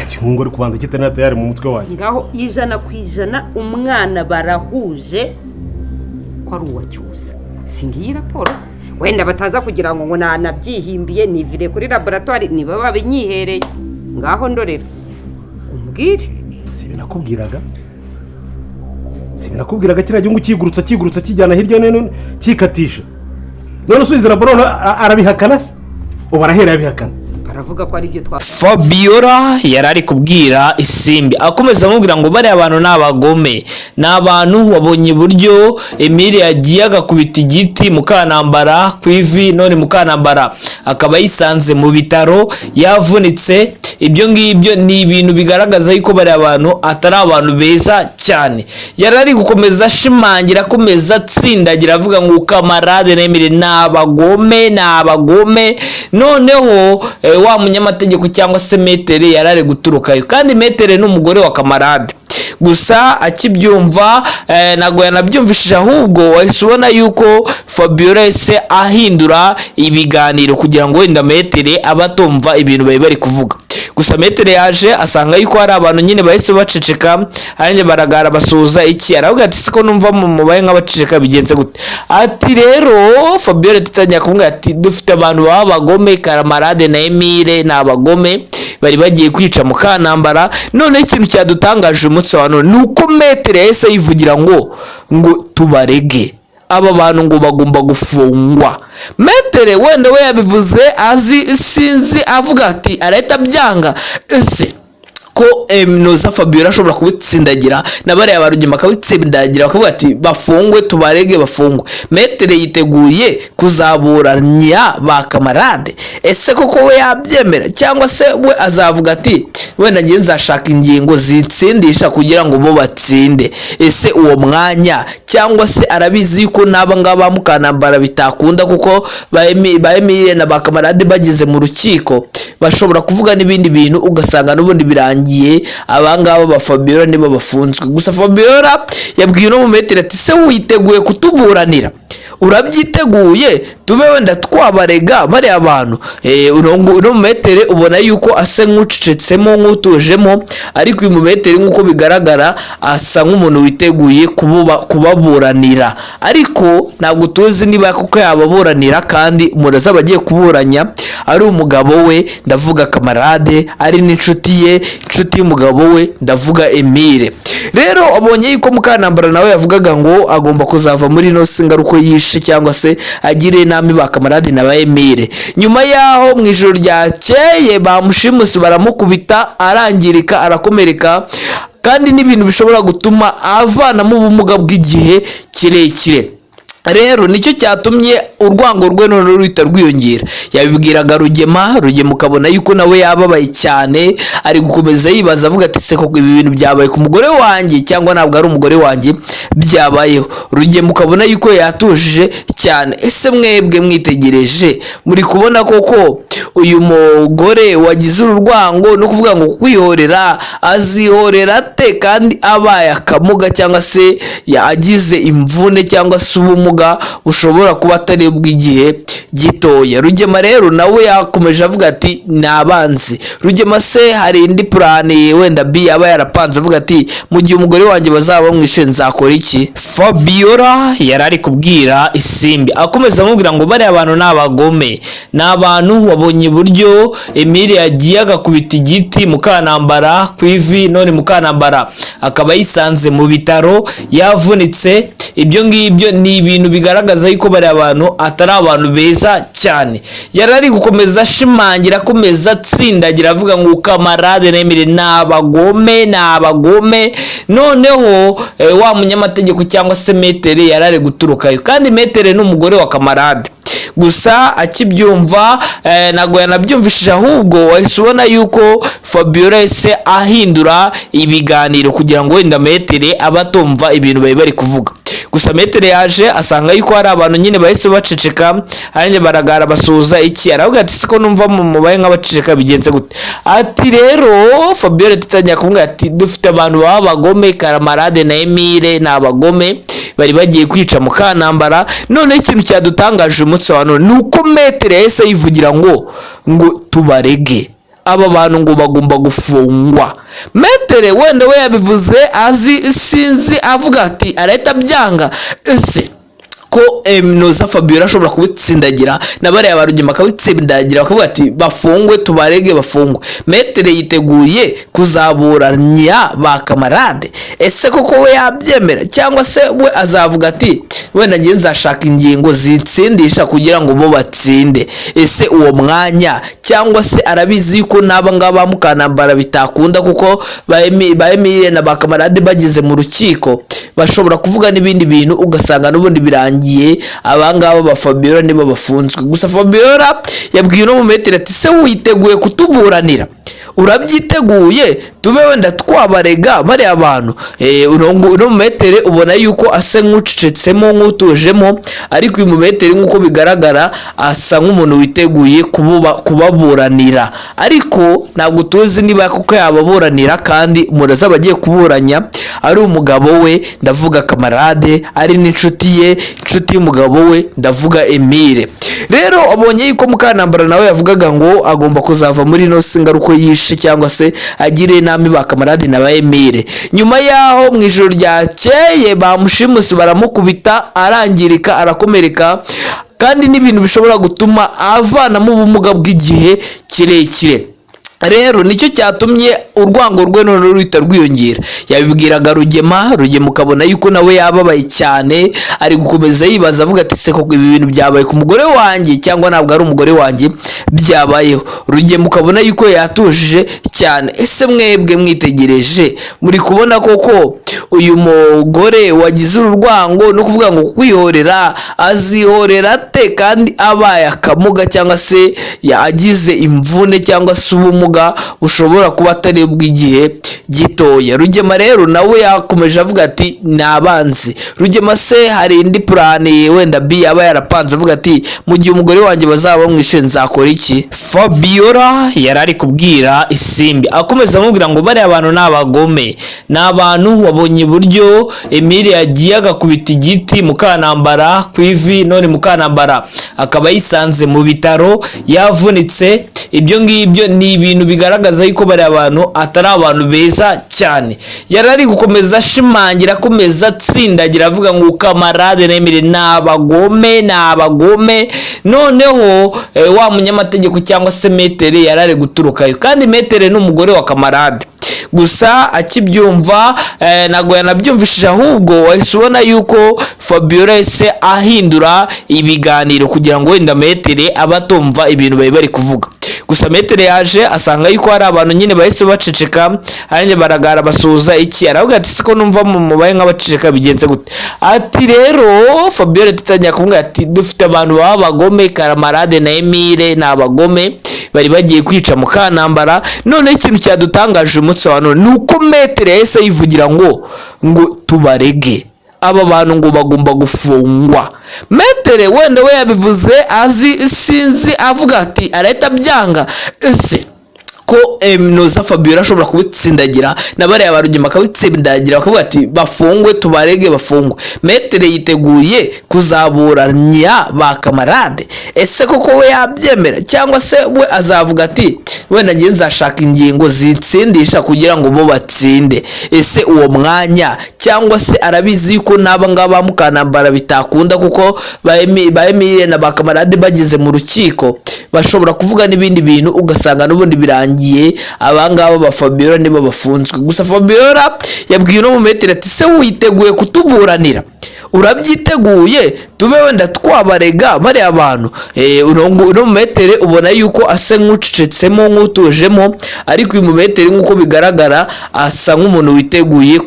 cyangwa kubanza kitana tayari mu mutwe wawe ngaho ijana ku ijana umwana barahuje ko ari uwacyusa singiye raporo se wenda bataza kugira ngo nanabyihimbiye nivire kuri laboratoire niba babinyihereye ngaho ndorera umbwire sinakubwiraga kiriya gihugu kigurutsa kijyana hirya no hino kikatisha none usubiza laboratoire arabihakana se ubu arahera yabihakana baravuga ko ari byo twa Fabiola yarari kubwira Isimbi akomeza amubwira ngo bari abantu n'abagome n'abantu wabonye buryo Emile yagiye agakubita igiti Mukanambara kwivi none Mukanambara akaba yisanze mu bitaro yavunitse ibyo ngibyo ni ibintu bigaragaza yuko bari abantu atari abantu beza cyane yarari gukomeza ashimangira akomeza tsindagira avuga ngo kamarade na Emile n'abagome noneho wa munyamategeko cyangwa se metere yarare guturukayo kandi metere n'umugore wa kamarade gusa akibyumva nago yanabyumvishije ahubwo wahise ubona yuko Fabiola ese ahindura ibiganiro kugira ngo wenda metere abatumva ibintu bari kuvuga gusa metere yaje asanga yuko hari abantu nyine bahise baceceka hanyuma baragara basuza iki aravuga ati siko numva mu mubaye nk'abaceceka bigenze gute ati rero Fabiola tutanya kumwe ati dufite abantu b'abagome Kamarade na Emile n'abagome bari bagiye kwica Mukanambara none ikintu cyadutangaje umunsi wa none nuko metere yahise yivugira ngo tubarege aba bantu ngo bagomba gufungwa metere wenda we yabivuze azi sinzi avuga ati arahita byanga ese ko noza Fabiola ashobora kubitsindagira nabare abarugema akabitsindagira bakavuga ati bafungwe tubarege bafungwe metere yiteguye kuzaburanya ba Kamarade ese koko we yabyemera cyangwa se we azavuga ati wenda ngiye nzashaka ingingo zitsindisha kugira ngo bo batsinde ese uwo mwanya cyangwa se arabizi ko naba ngaba Mukanambara bitakunda kuko ba Emile na ba Kamarade bageze mu rukiko bashobora kuvuga n'ibindi bintu ugasanga n'ubundi birangiye abangaba ba Fabiola nibo bafunzwe gusa Fabiola yabwiye no mu metere ati se witeguye kutuburanira urabyiteguye tube wenda twabarega bari abantu no metere ubona yuko ase nk'ucecetsemo nk'utujemo ariko uyu metere nk'uko bigaragara asa nk'umuntu witeguye kubaburanira ariko ntabwo tuzi niba kuko yababuranira kandi umuntu azaba agiye kuburanya ari umugabo we ndavuga Kamarade ari n'inshuti ye inshuti y'umugabo we ndavuga Emile rero abonye yuko Mukanambara nawe yavugaga ngo agomba kuzava muri no singaruko yishe cyangwa se agire inama ba Kamarade na ba Emile nyuma yaho mu ijoro ryakeye bamushimusi baramukubita arangirika arakomereka kandi n'ibintu bishobora gutuma avanamo ubumuga bw'igihe kirekire rero nicyo cyatumye urwango rwe none ruhita rwiyongera yabibwiraga Rugema ukabona yuko nawe yababaye cyane ari gukomeza yibaza avuga ati se koko ibi bintu byabaye ku mugore wanjye cyangwa ntabwo ari umugore wanjye byabayeho Rugema ukabona yuko yatujije cyane ese mwebwe mwitegereje muri kubona koko uyu mugore wagize urwango no kuvuga ngo kwihorera azihorera ate kandi abaye akamuga cyangwa se yagize imvune cyangwa se ubumuga bushobora kuba atari bw'igihe gitoya Rugema rero nawe yakomeje avuga ati nabanze Rugema se hari indi plani wenda B aba yarapanze avuga ati mu gihe umugore wanjye bazaba bamwishe nzakora iki Fabiola yarari kubwira Isimbi akomeza amubwira ngo bari abantu n'abagome n'abantu wabonye buryo Emile yagiye agakubita igiti Mukanambara kwivi none Mukanambara akaba yisanze mu bitaro yavunitse ibyo ngibyo ni ibintu bigaragaza yuko bari abantu atari abantu beza cyane yarari gukomeza ashimangira akomeza tsindagira avuga ngo Kamarade na Emile n'abagome noneho wa munyamategeko cyangwa se metere yarare guturukayo kandi metere n'umugore wa Kamarade gusa akibyumva nago yanabyumvishije ahubwo wahise ubona yuko Fabiola ese ahindura ibiganiro kugira ngo wenda metere abatumva ibintu bari kuvuga gusa metere yaje asanga yuko hari abantu nyine bahise baceceka hanyuma baragara basuza iki aravuga ati siko numva mu mubaye nk'abaceceka bigenze gute ati rero Fabiola tutanya kumwe ati dufite abantu b'abagome Kamarade na Emile n'abagome bari bagiye kwica Mukanambara none ikintu cyadutangaje umunsi wa none nuko metere yahise yivugira ngo tubarege aba bantu ngo bagomba gufungwa. Metere wenda we yabivuze azi sinzi avuga ati arahita byanga ese ko Noza Fabiola ashobora kubitsindagira na bariya barugema akabitsindagira bakavuga ati bafungwe tubarege bafungwe. Metere yiteguye kuzaburanya ba kamarade, ese koko we yabyemera cyangwa se we azavuga ati wenda ngiye nzashaka ingingo zitsindisha kugira ngo bo batsinde? Ese uwo mwanya cyangwa se arabizi yuko naba ngaba Mukanambara bitakunda kuko baemire na ba kamarade bageze mu rukiko bashobora kuvuga n'ibindi bintu ugasanga n'ubundi birangiye abangaba ba Fabiola nibo bafunzwe. Gusa Fabiola yabwiye no mu Metere ati se witeguye kutuburanira, urabyiteguye tube wenda twabarega bari abantu? Uno Metere ubona yuko asa nk'ucecetsemo nk'utujemo, ariko uyu Metere nk'uko bigaragara asa nk'umuntu witeguye kubaburanira, ariko ntabwo tuzi niba kuko yababuranira kandi muraza bagiye kuburanya ari umugabo we ndavuga kamarade, ari n'inshuti ye, inshuti y'umugabo we ndavuga Emile. Rero abonye yuko Mukanambara nawe yavugaga ngo agomba kuzava muri no singaruko yishe cyangwa se agire inama ba kamarade na ba Emile. Nyuma yaho mu ijoro ryakeye bamushimusi baramukubita arangirika arakomereka, kandi n'ibintu bishobora gutuma avanamo ubumuga bw'igihe kirekire. Rero nicyo cyatumye urwango rwe none ruhita rwiyongera. Yabibwiraga Rugema ukabona yuko nawe yababaye cyane, ari gukomeza yibaza avuga ati se koko ibi bintu byabaye ku mugore wanjye cyangwa ntabwo ari umugore wanjye byabayeho? Rugema ukabona yuko yatujije cyane. Ese mwebwe mwitegereje muri kubona koko uyu mugore wagize urwango no kuvuga ngo kwihorera azihorera te kandi abaye akamuga cyangwa se yagize imvune cyangwa se ubumuga bushobora kuba atari bw'igihe gitoya? Rugema rero nawe yakomeje avuga ati nabanze. Rugema se hari indi plan wenda B aba yarapanze avuga ati mu gihe umugore wanjye bazaba bamwishe nzakora iki? Fabiola yarari kubwira Isimbi akomeza amubwira ngo bari abantu n'abagome, n'abantu wabonye buryo Emile yagiye agakubita igiti Mukanambara kwivi, none Mukanambara akaba yisanze mu bitaro yavunitse. Ibyo ngibyo ni ibintu bigaragaza yuko bari abantu atari abantu beza cyane. Yarari gukomeza ashimangira akomeza atsindagira avuga ngo kamarade na Emile n'abagome. Noneho wa munyamategeko cyangwa se Metere yarari guturukayo, kandi Metere n'umugore wa kamarade. Gusa akibyumva nago yanabyumvishije, ahubwo wahise ubona yuko Fabiola ese ahindura ibiganiro kugira ngo wenda Metere abatumva ibintu bari kuvuga. Gusa Metere yaje asanga yuko hari abantu nyine bahise baceceka, hanyuma baragara basuhuza iki, aravuga ati siko numva mu mubaye nk'abaceceka bigenze gute? Ati rero Fabiola tutanya kumwe ati dufite abantu baba bagome, kamarade na Emile n'abagome bari bagiye kwica Mukanambara. None ikintu cyadutangaje umunsi wa none nuko Metere yahise yivugira ngo tubarege aba bantu ngo bagomba gufungwa. Metere wenda we yabivuze azi sinzi avuga ati arahita byanga ese ko Noza Fabiola ashobora kubitsindagira na bariya barugema akabitsindagira bakavuga ati bafungwe tubarege bafungwe. Metere yiteguye kuzaburanya ba kamarade, ese koko we yabyemera cyangwa se we azavuga ati wenda ngiye nzashaka ingingo zitsindisha kugira ngo bo batsinde? Ese uwo mwanya cyangwa se arabizi yuko naba ngaba Mukanambara bitakunda kuko baemire na ba kamarade bageze mu rukiko bashobora kuvuga n'ibindi bintu ugasanga n'ubundi birangiye abangaba ba Fabiola nibo bafunzwe. Gusa Fabiola yabwiye no mu Metere ati se witeguye kutuburanira, urabyiteguye tube wenda twabarega bari abantu? Uno Metere ubona yuko asa nk'ucecetsemo nk'utujemo, ariko uyu Metere nk'uko bigaragara asa nk'umuntu witeguye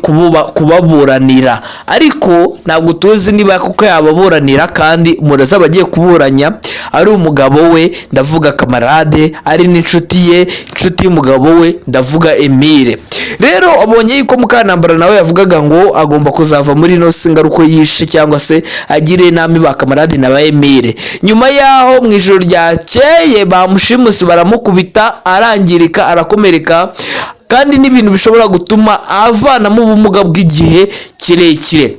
kubaburanira, ariko ntabwo tuzi niba kuko yababuranira kandi muraza bagiye kuburanya ari umugabo we ndavuga kamarade, ari n'inshuti ye, inshuti y'umugabo we ndavuga Emile. Rero abonye yuko Mukanambara nawe yavugaga ngo agomba kuzava muri no singaruko yishe cyangwa se agire inama ba kamarade na ba Emile. Nyuma yaho mu ijoro ryakeye bamushimusi baramukubita arangirika arakomereka, kandi n'ibintu bishobora gutuma avanamo ubumuga bw'igihe kirekire.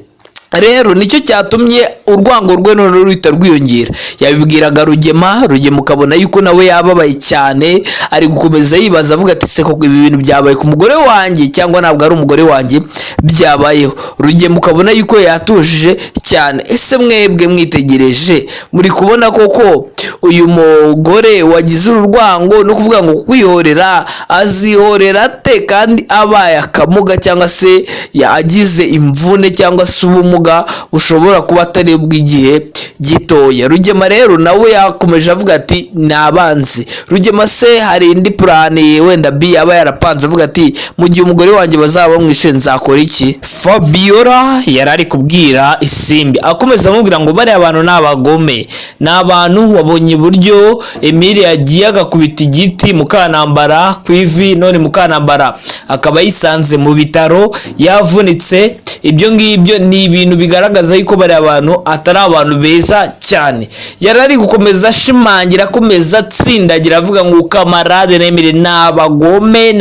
rero nicyo cyatumye urwango rwe none ruhita rwiyongera. Yabibwiraga Rugema ukabona yuko nawe yababaye cyane, ari gukomeza yibaza avuga ati se koko ibi bintu byabaye ku mugore wanjye cyangwa ntabwo ari umugore wanjye byabayeho. Rugema ukabona yuko yatujije cyane. Ese mwebwe mwitegereje muri kubona koko uyu mugore wagize urwango no kuvuga ngo kwihorera azihorera ate kandi abaye akamuga cyangwa se yagize imvune cyangwa se ubumuga bushobora kuba atari bw'igihe gitoya? Rugema rero nawe yakomeje avuga ati nabanze. Rugema se hari indi plani wenda B yaba yarapanze avuga ati mu gihe umugore wanjye bazaba bamwishe nzakora iki? Fabiola yarari kubwira Isimbi akomeza amubwira ngo bari abantu n'abagome, n'abantu wabonye buryo Emile yagiye agakubita igiti Mukanambara ku ivi, none Mukanambara akaba yisanze mu bitaro yavunitse. Ibyo ngibyo ni ibintu bigaragaza yuko bari abantu atari abantu beza cyane. Yarari gukomeza ashimangira, akomeza atsindagira avuga ngo kamarade na Emile n'abagome.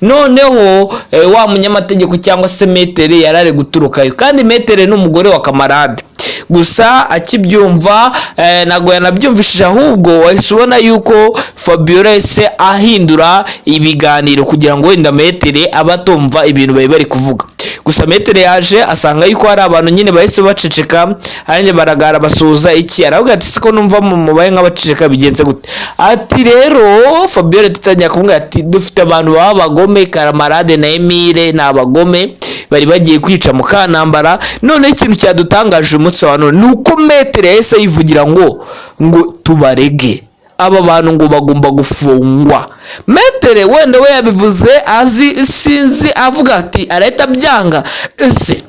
Noneho wa munyamategeko cyangwa se Metere yarari guturukayo, kandi Metere n'umugore wa kamarade. Gusa akibyumva nago yanabyumvishije, ahubwo wahise ubona yuko Fabiola ese ahindura ibiganiro kugira ngo wenda Metere abatumva ibintu bari kuvuga. Gusa Metere yaje asanga yuko hari abantu nyine bahise baceceka, hanyuma baragara basuhuza iki, aravuga ati siko numva mu mubaye nk'abaceceka bigenze gute? Ati rero Fabiola tutanya kumwe ati dufite abantu b'abagome, kamarade na Emile n'abagome bari bagiye kwica Mukanambara. None ikintu cyadutangaje umunsi wa none nuko Metere yahise yivugira ngo tubarege aba bantu ngo bagomba gufungwa. Metere wenda we yabivuze azi sinzi avuga ati arahita byanga. Ese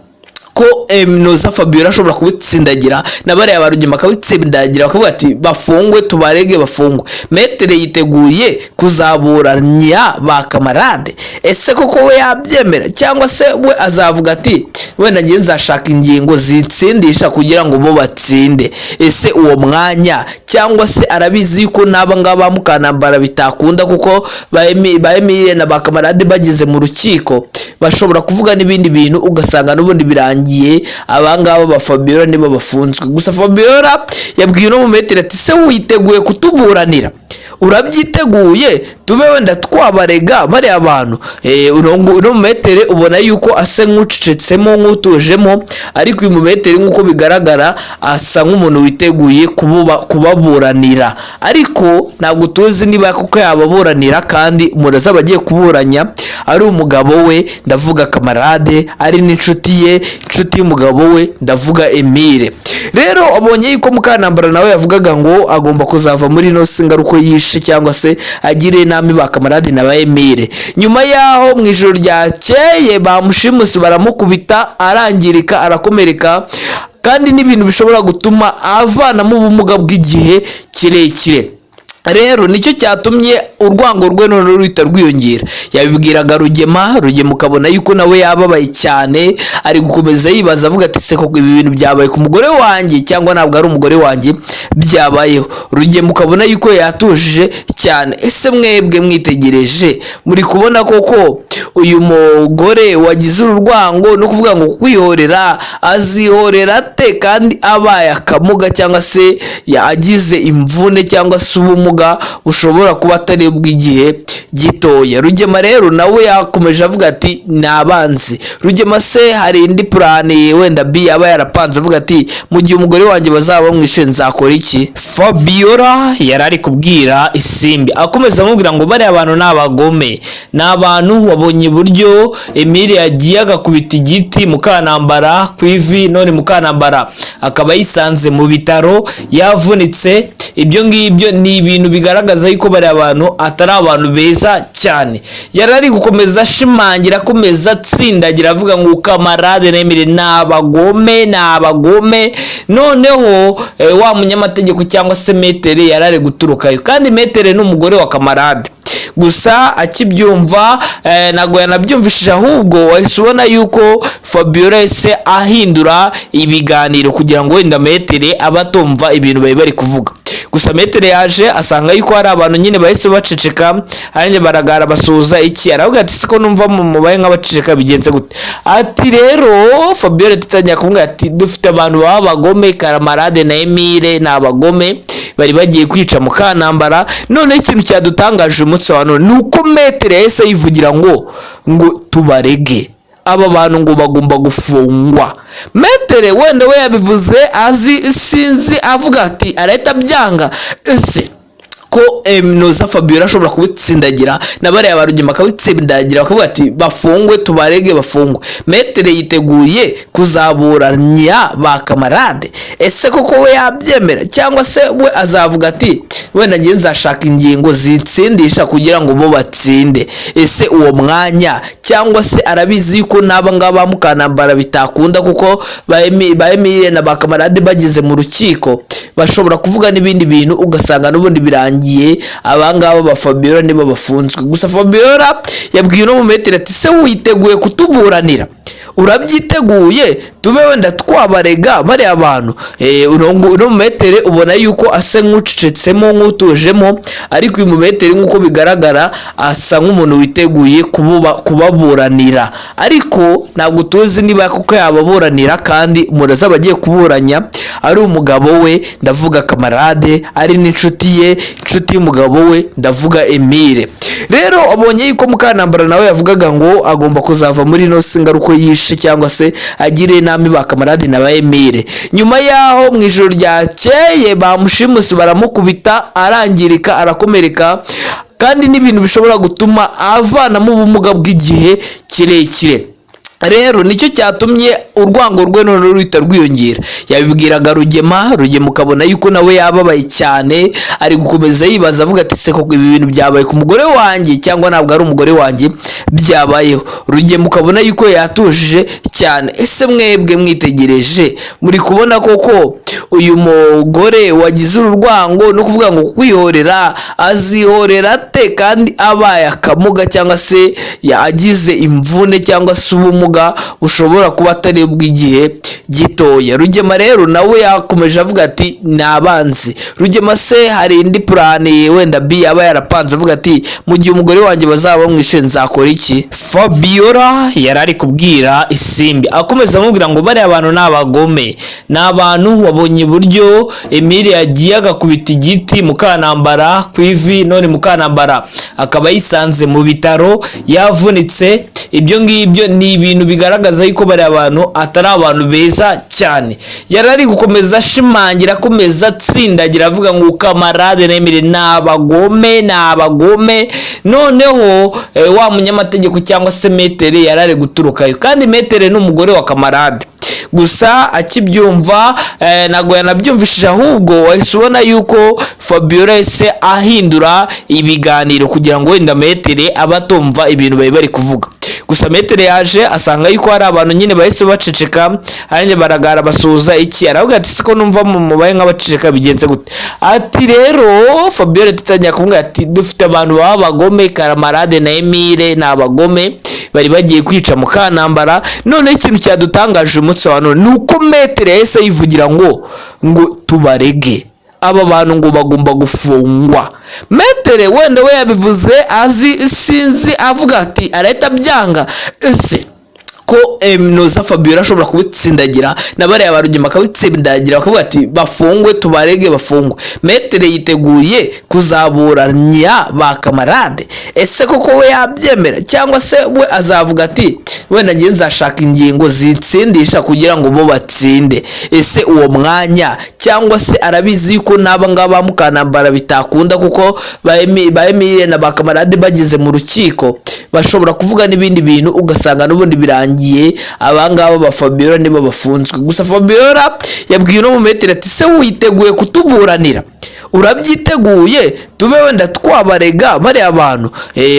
ko noza Fabiola ashobora kubitsindagira na bariya barugema akabitsindagira bakavuga ati bafungwe tubarege bafungwe. Metere yiteguye kuzaburanya ba kamarade. Ese koko we yabyemera cyangwa se we azavuga ati wenda ngiye nzashaka ingingo zitsindisha kugira ngo bo batsinde? Ese uwo mwanya cyangwa se arabizi yuko naba ngaba Mukanambara bitakunda kuko ba Emile na ba kamarade bageze mu rukiko bashobora kuvuga n'ibindi bintu ugasanga n'ubundi birangiye abangaba ba Fabiola nibo bafunzwe. Gusa Fabiola yabwiye no mu Metere ati se witeguye kutuburanira? Urabyiteguye tube wenda twabarega bari abantu? Uno Metere ubona yuko asa nk'ucecetsemo nk'utujemo, ariko uyu Metere nk'uko bigaragara asa nk'umuntu witeguye kubaburanira, ariko ntabwo tuzi niba kuko yababuranira kandi umuraza bagiye kuburanya ari umugabo we, ndavuga kamarade, ari n'inshuti ye, inshuti y'umugabo we, ndavuga Emile. Rero abonye yuko Mukanambara nawe yavugaga ngo agomba kuzava muri no singaruko yishe cyangwa se agire inama ba kamarade na ba Emile. Nyuma yaho mu ijoro ryakeye bamushimusi baramukubita arangirika arakomereka, kandi n'ibintu bishobora gutuma avanamo ubumuga bw'igihe kirekire. Rero nicyo cyatumye urwango rwe none ruhita rwiyongera. Yabibwiraga Rugema ukabona yuko nawe yababaye cyane, ari gukomeza yibaza avuga ati se koko ibi bintu byabaye ku mugore wanjye cyangwa ntabwo ari umugore wanjye byabayeho. Rugema ukabona yuko yatujije cyane. Ese mwebwe mwitegereje muri kubona koko uyu mugore wagize urwango no kuvuga ngo kwihorera azihorera ate kandi abaye akamuga cyangwa se yagize imvune cyangwa se ubumuga bushobora kuba atari bw'igihe gitoya? Rugema rero nawe yakomeje avuga ati nabanze. Rugema se hari indi plani wenda B yaba yarapanze avuga ati mu gihe umugore wanjye bazaba bamwishe nzakora iki? Fabiola yarari kubwira Isimbi akomeza amubwira ngo bari abantu n'abagome, n'abantu wabonye buryo Emile yagiye agakubita igiti Mukanambara ku ivi, none Mukanambara akaba yisanze mu bitaro yavunitse. Ibyo ngibyo ni ibintu bigaragaza yuko bari abantu atari abantu beza cyane. Yarari gukomeza ashimangira, akomeza atsindagira avuga ngo kamarade na Emile n'abagome. Noneho wa munyamategeko cyangwa se Metere yarari guturukayo, kandi Metere n'umugore wa kamarade. Gusa akibyumva nago yanabyumvishije, ahubwo wahise ubona yuko Fabiola ese ahindura ibiganiro kugira ngo wenda Metere abatumva ibintu bari kuvuga. gusa metere yaje asanga yuko hari abantu nyine bahise baceceka, hanyuma baragara basuhuza iki, aravuga ati siko numva mu mubaye nk'abaceceka bigenze gute. Ati rero Fabiola tutanya kumubwira ati dufite abantu baba bagome, Kamarade na Emile ni abagome bari bagiye kwica Mukantambara. None ikintu cyadutangaje umunsi wa none nuko metere yahise yivugira ngo tubarege aba bantu ngo bagomba gufungwa. Metere wenda we yabivuze azi sinzi avuga ati areta byanga ese ko Noza Fabiola ashobora kubitsindagira na bariya barugema akabitsindagira bakavuga ati bafungwe tubarege bafungwe. Metere yiteguye kuzaburanya ba Kamarade, ese koko we yabyemera cyangwa se we azavuga ati wenda ngiye nzashaka ingingo zitsindisha kugira ngo bo batsinde. Ese uwo mwanya cyangwa se arabizi yuko naba ngaba Mukantambara bitakunda kuko ba Emile na ba Kamarade bageze mu rukiko bashobora kuvuga n'ibindi bintu ugasanga n'ubundi birangiye abangaba ba Fabiola nibo bafunzwe. Gusa Fabiola yabwiye no mu metere ati se witeguye kutuburanira, urabyiteguye tube wenda twabarega bari abantu. Uno metere ubona yuko asa nk'ucecetsemo nk'utujemo, ariko uyu metere nk'uko bigaragara asa nk'umuntu witeguye kubaburanira, ariko ntabwo tuzi niba kuko yababuranira kandi muraza bagiye kuburanya ari umugabo we ndavuga Kamarade, ari n'inshuti ye, inshuti y'umugabo we ndavuga Emile. Rero abonye yuko Mukantambara nawe yavugaga ngo agomba kuzava muri no singaruko yishe cyangwa se agire inama ba Kamarade na ba Emile. Nyuma yaho mu ijoro ryakeye bamushimusi baramukubita arangirika arakomereka, kandi n'ibintu bishobora gutuma avanamo ubumuga bw'igihe kirekire. Rero nicyo cyatumye urwango rwe none ruhita rwiyongera. Yabibwiraga Rugema ukabona yuko nawe yababaye cyane, ari gukomeza yibaza avuga ati se koko ibi bintu byabaye ku mugore wanjye cyangwa ntabwo ari umugore wanjye byabayeho. Rugema ukabona yuko yatujije cyane. Ese mwebwe mwitegereje muri kubona koko uyu mugore wagize urwango no kuvuga ngo kwihorera azihorera te kandi abaye akamuga cyangwa se yagize imvune cyangwa se ubumuga bushobora kuba atari bw'igihe gitoya. Rugema rero nawe yakomeje avuga ati nabanze. Rugema se hari indi plan wenda B aba yarapanze avuga ati mu gihe umugore wanjye bazaba bamwishe nzakora iki? Fabiola yarari kubwira Isimbi akomeza amubwira ngo bari abantu n'abagome, n'abantu wabonye buryo Emile yagiye agakubita igiti Mukantambara ku ivi, none Mukantambara akaba yisanze mu bitaro yavunitse. Ibyo ngibyo ni ibintu bigaragaza yuko bari abantu atari abantu beza cyane. Yarari gukomeza ashimangira akomeza atsindagira avuga ngo Kamarade na Emile n'abagome. Noneho wa munyamategeko cyangwa se metere yarari guturukayo, kandi metere n'umugore wa Kamarade. Gusa akibyumva nago yanabyumvishije, ahubwo wahise ubona yuko Fabiola ese ahindura ibiganiro kugira ngo wenda metere abatumva ibintu bari kuvuga. Gusa metere yaje asanga yuko hari abantu nyine bahise baceceka, hanyuma baragara basuhuza iki, aravuga ati siko numva mu mubaye nk'abaceceka bigenze gute. Ati rero Fabiola tutanya kumubwira ati dufite abantu baba bagome, Kamarade na Emile ni abagome bari bagiye kwica Mukantambara. None ikintu cyadutangaje umunsi wa none nuko metere yahise yivugira ngo tubarege aba bantu ngo bagomba gufungwa. Metere wenda we yabivuze azi sinzi avuga ati areta byanga ese ko Noza Fabiola ashobora kubitsindagira na bariya barugema akabitsindagira bakavuga ati bafungwe tubarege bafungwe. Metere yiteguye kuzaburanya ba Kamarade, ese koko we yabyemera cyangwa se we azavuga ati wenda ngiye nzashaka ingingo zitsindisha kugira ngo bo batsinde. Ese uwo mwanya cyangwa se arabizi yuko naba ngaba Mukantambara bitakunda kuko ba Emile na ba Kamarade bageze mu rukiko bashobora kuvuga n'ibindi bintu ugasanga n'ubundi birangiye abangaba ba Fabiola nibo bafunzwe. Gusa Fabiola yabwiye no mu metere ati se witeguye kutuburanira, urabyiteguye tube wenda twabarega bari abantu.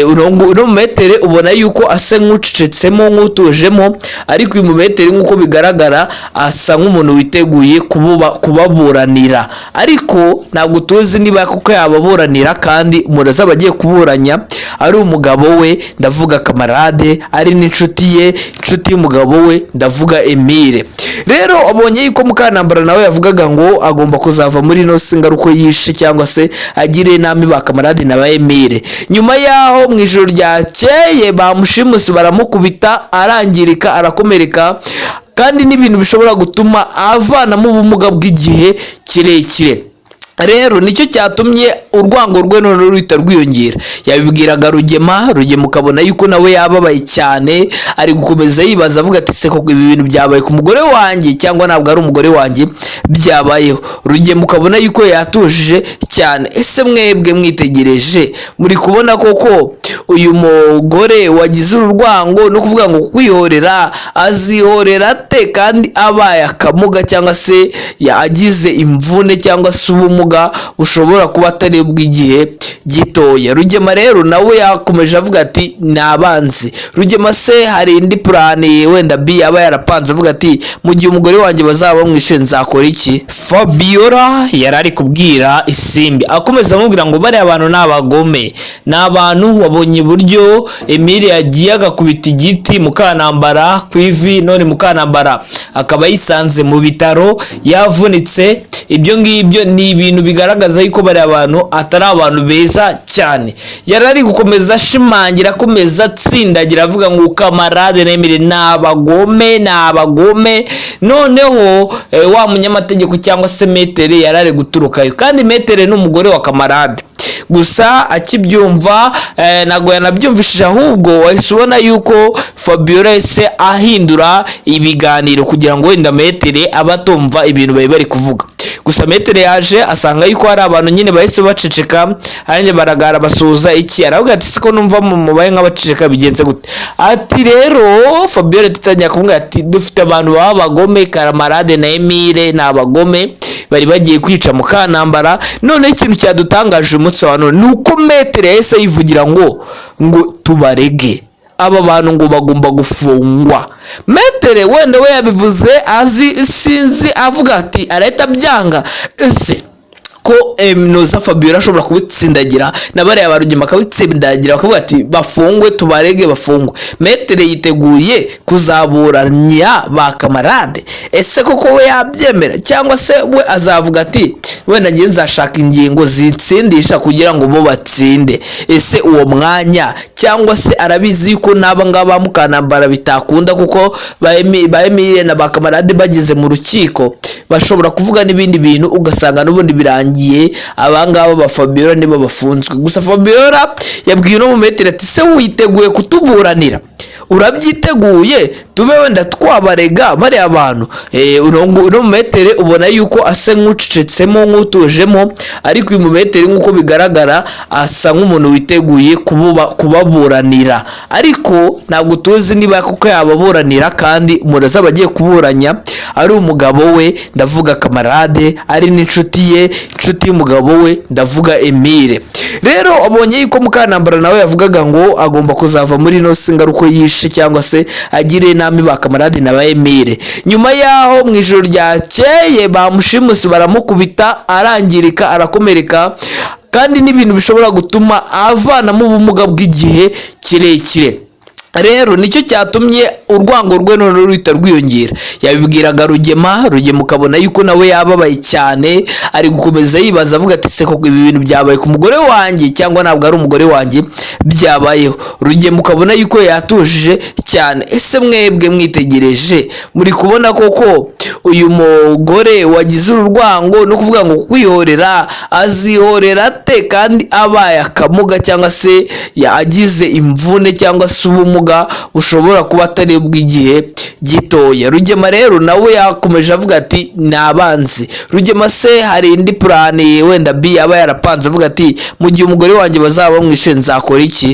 Uno metere ubona yuko asa nk'ucecetsemo nk'utujemo, ariko uyu metere nk'uko bigaragara asa nk'umuntu witeguye kubaburanira, ariko ntabwo tuzi niba kuko yababuranira kandi muraza bagiye kuburanya ari umugabo we ndavuga Kamarade, ari n'inshuti ye, inshuti y'umugabo we ndavuga Emile. rero abonye yuko Mukanambara nawe yavugaga ngo agomba kuzava muri ino singaruko yishe cyangwa se agire inama ba kamarade na ba Emile. Nyuma yaho mu ijoro ryakeye bamushimuse baramukubita arangirika arakomereka, kandi n'ibintu bishobora gutuma avanamo ubumuga bw'igihe kirekire. Rero nicyo cyatumye urwango rwe none ruhita rwiyongera. Yabibwiraga Rugema ukabona yuko nawe yababaye cyane, ari gukomeza yibaza avuga ati se koko ibi bintu byabaye ku mugore wanjye cyangwa ntabwo ari umugore wanjye byabayeho. Rugema ukabona yuko yatujije cyane. Ese mwebwe mwitegereje muri kubona koko uyu mugore wagize urwango no kuvuga ngo kwihorera azihorera ate kandi abaye akamuga cyangwa se yagize imvune cyangwa se ubumuga bushobora kuba atari bw'igihe gitoya? Rugema rero nawe yakomeje avuga ati nabanze. Rugema se hari indi plani wenda B aba yarapanze avuga ati mu gihe umugore wanjye bazaba bamwishe nzakora iki? Fabiola yarari kubwira Isimbi akomeza amubwira ngo bari abantu n'abagome, n'abantu wabonye buryo Emile yagiye agakubita igiti Mukanambara ku ivi, none Mukanambara akaba yisanze mu bitaro yavunitse. Ibyo ngibyo ni ibintu bigaragaza yuko bari abantu atari abantu beza cyane. Yarari gukomeza ashimangira akomeza atsindagira avuga ngo kamarade na Emile n'abagome. Noneho wa munyamategeko cyangwa se Metere yarari guturukayo, kandi Metere n'umugore wa kamarade. Gusa akibyumva nago yanabyumvishije, ahubwo wahise ubona yuko Fabiola ese ahindura ibiganiro kugira ngo wenda Metere abatumva ibintu bari kuvuga. Gusa Metere yaje asanga yuko hari abantu nyine bahise baceceka, aranje baragara basuza iki, aravuga ati siko numva mu mubaye nk'abaceceka bigenze gute? Ati rero Fabiola tutanya kumwe ati dufite abantu b'abagome, kamarade na Emile n'abagome bari bagiye kwica Mukanambara. None ikintu cyadutangaje umunsi wa none nuko Metere yahise yivugira ngo tubarege aba bantu ngo bagomba gufungwa. Metere wenda we yabivuze azi sinzi avuga ati arahita byanga ese ko noza Fabiola ashobora kubitsindagira na bariya barugema akabitsindagira bakavuga ati bafungwe tubarege bafungwe. Metere yiteguye kuzaburanya ba kamarade. Ese koko we yabyemera cyangwa se we azavuga ati wenda ngiye nzashaka ingingo zitsindisha kugira ngo bo batsinde? Ese uwo mwanya cyangwa se arabizi yuko naba ngaba Mukanambara bitakunda kuko ba Emile na ba kamarade bageze mu rukiko bashobora kuvuga n'ibindi bintu ugasanga n'ubundi birangiye abangaba ba Fabiola nibo bafunzwe. Gusa Fabiola yabwiye no mu Metere ati se witeguye kutuburanira? Urabyiteguye tube wenda twabarega bari abantu? Uno Metere ubona yuko ase nk'ucecetsemo nk'utujemo, ariko uyu Metere nk'uko bigaragara asa nk'umuntu witeguye kubaburanira, ariko ntabwo tuzi niba kuko yababuranira kandi muraza bagiye kuburanya ari umugabo we ndavuga kamarade, ari n'inshuti ye, inshuti y'umugabo we ndavuga Emile. Rero abonye yuko Mukanambara nawe yavugaga ngo agomba kuzava muri ino singaruko yishe cyangwa se agire inama ba kamarade na ba Emile. Nyuma yaho mu ijoro ryakeye bamushimuse baramukubita arangirika arakomereka, kandi n'ibintu bishobora gutuma avanamo ubumuga bw'igihe kirekire. Rero nicyo cyatumye urwango rwe none ruhita rwiyongera. Yabibwiraga Rugema ukabona yuko nawe yababaye cyane, ari gukomeza yibaza avuga ati se koko ibi bintu byabaye ku mugore wanjye cyangwa ntabwo ari umugore wanjye byabayeho. Rugema ukabona yuko yatujije cyane. Ese mwebwe mwitegereje muri kubona koko uyu mugore wagize urwango no kuvuga ngo kwihorera azihorera ate kandi abaye akamuga cyangwa se yagize imvune cyangwa se ubumuga bushobora kuba atari bw'igihe gitoya? Rugema rero nawe yakomeje avuga ati nabanze. Rugema se hari indi plani wenda B aba yarapanze avuga ati mu gihe umugore wanjye bazaba bamwishe nzakora iki?